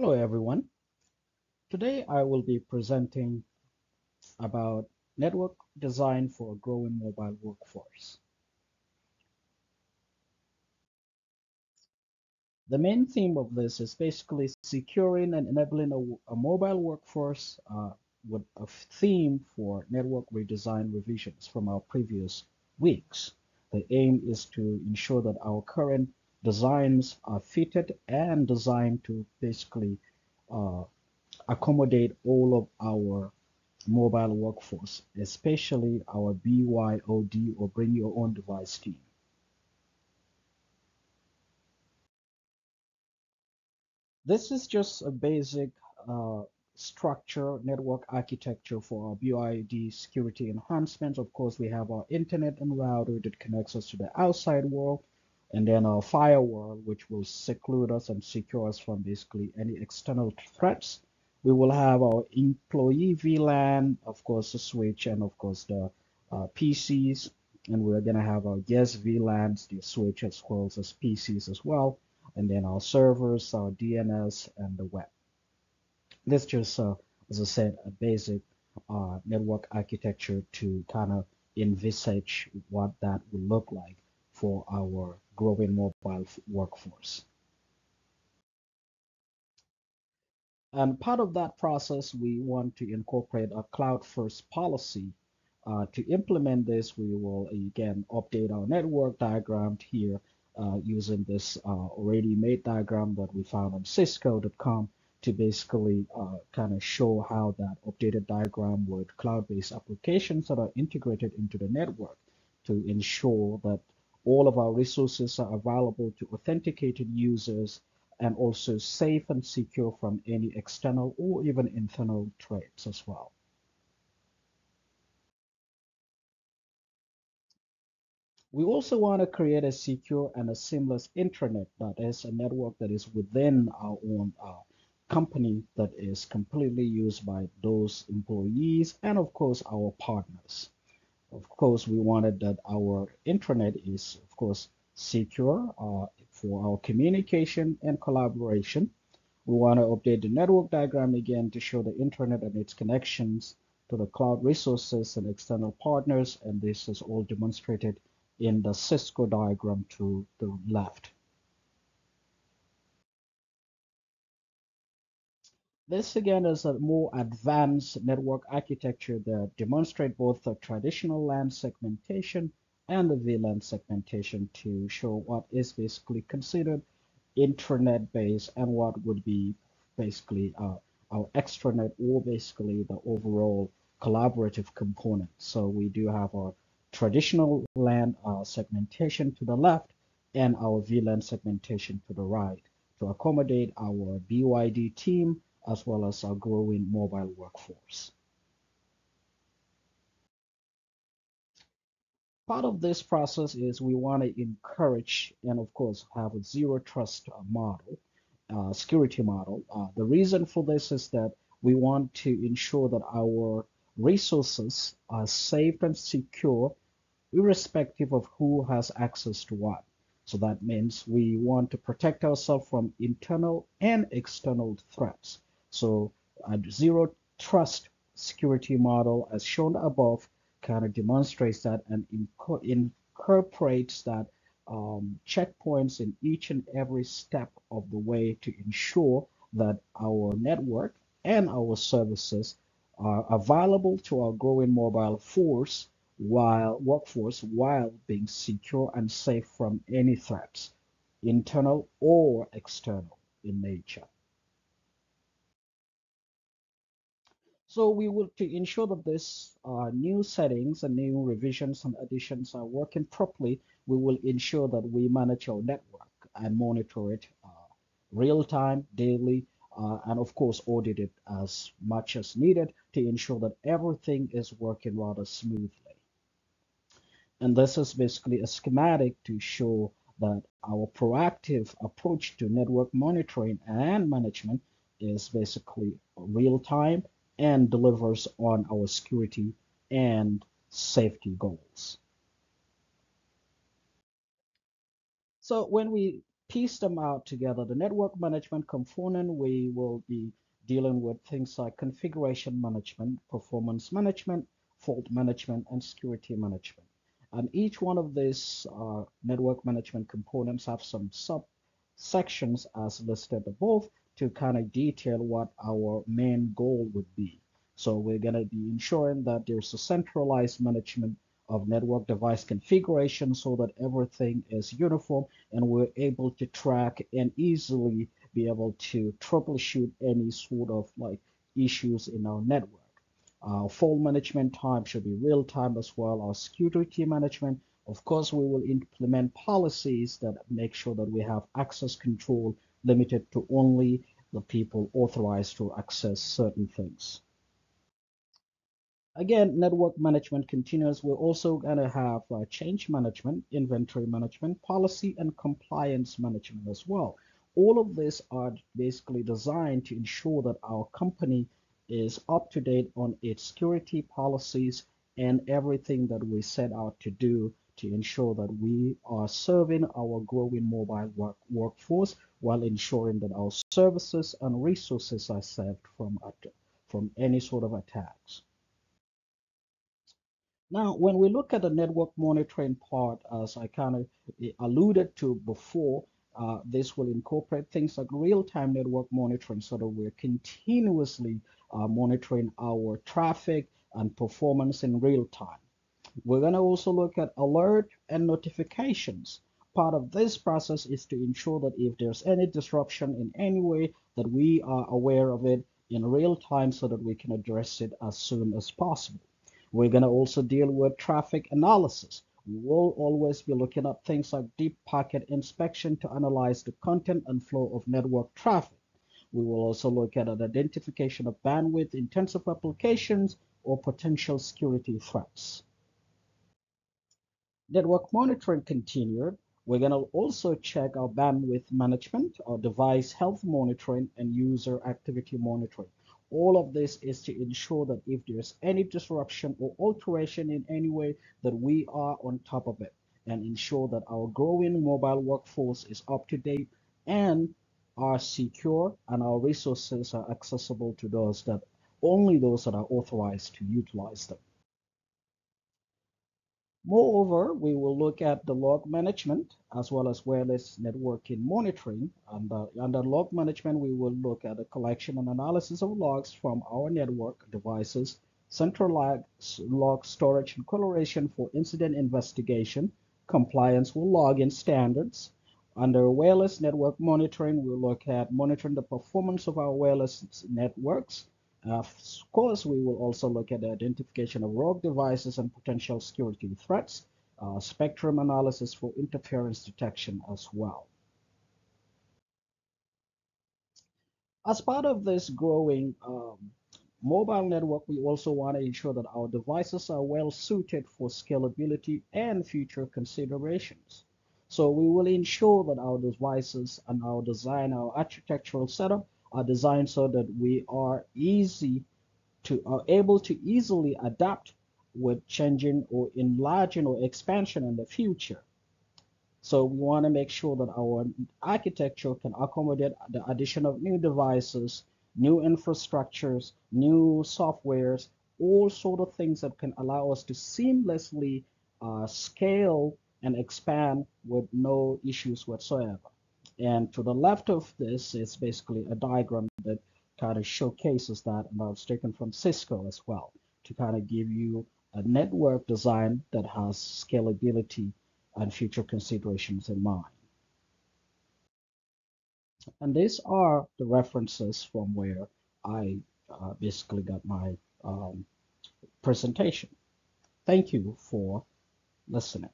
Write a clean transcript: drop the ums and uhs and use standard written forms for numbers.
Hello everyone. Today I will be presenting about network design for a growing mobile workforce. The main theme of this is basically securing and enabling a mobile workforce with a theme for network redesign revisions from our previous weeks. The aim is to ensure that our current designs are fitted and designed to basically uh, accommodate all of our mobile workforce, especially our BYOD or bring your own device team. This is just a basic uh, structure, network architecture for our BYOD security enhancements. Of course, we have our internet and router that connects us to the outside world, and then our firewall, which will seclude us and secure us from basically any external threats. We will have our employee VLAN, of course, the switch, and of course the PCs. And we're going to have our guest VLANs, the switch, as well as PCs as well. And then our servers, our DNS, and the web. This just, as I said, a basic network architecture to kind of envisage what that will look like for our growing mobile workforce. And part of that process, we want to incorporate a cloud-first policy. To implement this, we will again update our network diagram here using this already made diagram that we found on Cisco.com to basically kind of show how that updated diagram with cloud-based applications that are integrated into the network to ensure that all of our resources are available to authenticated users and also safe and secure from any external or even internal threats as well. We also want to create a secure and a seamless intranet that is a network that is within our own company that is completely used by those employees and of course our partners. Of course, we wanted that our intranet is of course secure for our communication and collaboration. We want to update the network diagram again to show the internet and its connections to the cloud resources and external partners, and this is all demonstrated in the Cisco diagram to the left. This again is a more advanced network architecture that demonstrates both the traditional LAN segmentation and the VLAN segmentation to show what is basically considered intranet based and what would be basically our extranet or basically the overall collaborative component. So we do have our traditional LAN segmentation to the left and our VLAN segmentation to the right to accommodate our BYD team as well as our growing mobile workforce. Part of this process is we want to encourage and of course have a zero trust model, security model. The reason for this is that we want to ensure that our resources are safe and secure irrespective of who has access to what. So that means we want to protect ourselves from internal and external threats. So a zero trust security model, as shown above, kind of demonstrates that and incorporates that checkpoints in each and every step of the way to ensure that our network and our services are available to our growing mobile workforce while being secure and safe from any threats, internal or external in nature. So we will, to ensure that this new settings and new revisions and additions are working properly, we will ensure that we manage our network and monitor it real time, daily, and of course audit it as much as needed to ensure that everything is working rather smoothly. And this is basically a schematic to show that our proactive approach to network monitoring and management is basically real time and delivers on our security and safety goals. So when we piece them out together, the network management component, we will be dealing with things like configuration management, performance management, fault management, and security management. And each one of these network management components have some subsections as listed above to kind of detail what our main goal would be. So we're going to be ensuring that there's a centralized management of network device configuration so that everything is uniform and we're able to track and easily be able to troubleshoot any sort of like issues in our network. Our fault management time should be real time as well. Our security management, of course, we will implement policies that make sure that we have access control limited to only the people authorized to access certain things. Again, network management continues. We're also going to have change management, inventory management, policy, and compliance management as well. All of these are basically designed to ensure that our company is up to date on its security policies and everything that we set out to do to ensure that we are serving our growing mobile workforce while ensuring that our services and resources are saved from any sort of attacks. Now, when we look at the network monitoring part, as I kind of alluded to before, this will incorporate things like real-time network monitoring so that we're continuously monitoring our traffic and performance in real time. We're going to also look at alert and notifications. Part of this process is to ensure that if there's any disruption in any way, that we are aware of it in real time so that we can address it as soon as possible. We're going to also deal with traffic analysis. We will always be looking at things like deep packet inspection to analyze the content and flow of network traffic. We will also look at an identification of bandwidth intensive applications or potential security threats. Network monitoring continued. We're going to also check our bandwidth management, our device health monitoring, and user activity monitoring. All of this is to ensure that if there's any disruption or alteration in any way, that we are on top of it and ensure that our growing mobile workforce is up to date and are secure and our resources are accessible to only those that are authorized to utilize them. Moreover, we will look at the log management as well as wireless networking monitoring. Under log management, we will look at the collection and analysis of logs from our network devices, centralized log storage and correlation for incident investigation, compliance with login standards. Under wireless network monitoring, we'll look at monitoring the performance of our wireless networks. Of course, we will also look at the identification of rogue devices and potential security threats, spectrum analysis for interference detection as well. As part of this growing mobile network, we also want to ensure that our devices are well suited for scalability and future considerations. So we will ensure that our devices and our design, our architectural setup are designed so that we are able to easily adapt with changing or enlarging or expansion in the future. So we want to make sure that our architecture can accommodate the addition of new devices, new infrastructures, new softwares, all sort of things that can allow us to seamlessly scale and expand with no issues whatsoever. And to the left of this is basically a diagram that kind of showcases that, and that's taken from Cisco as well, to kind of give you a network design that has scalability and future considerations in mind. And these are the references from where I basically got my presentation. Thank you for listening.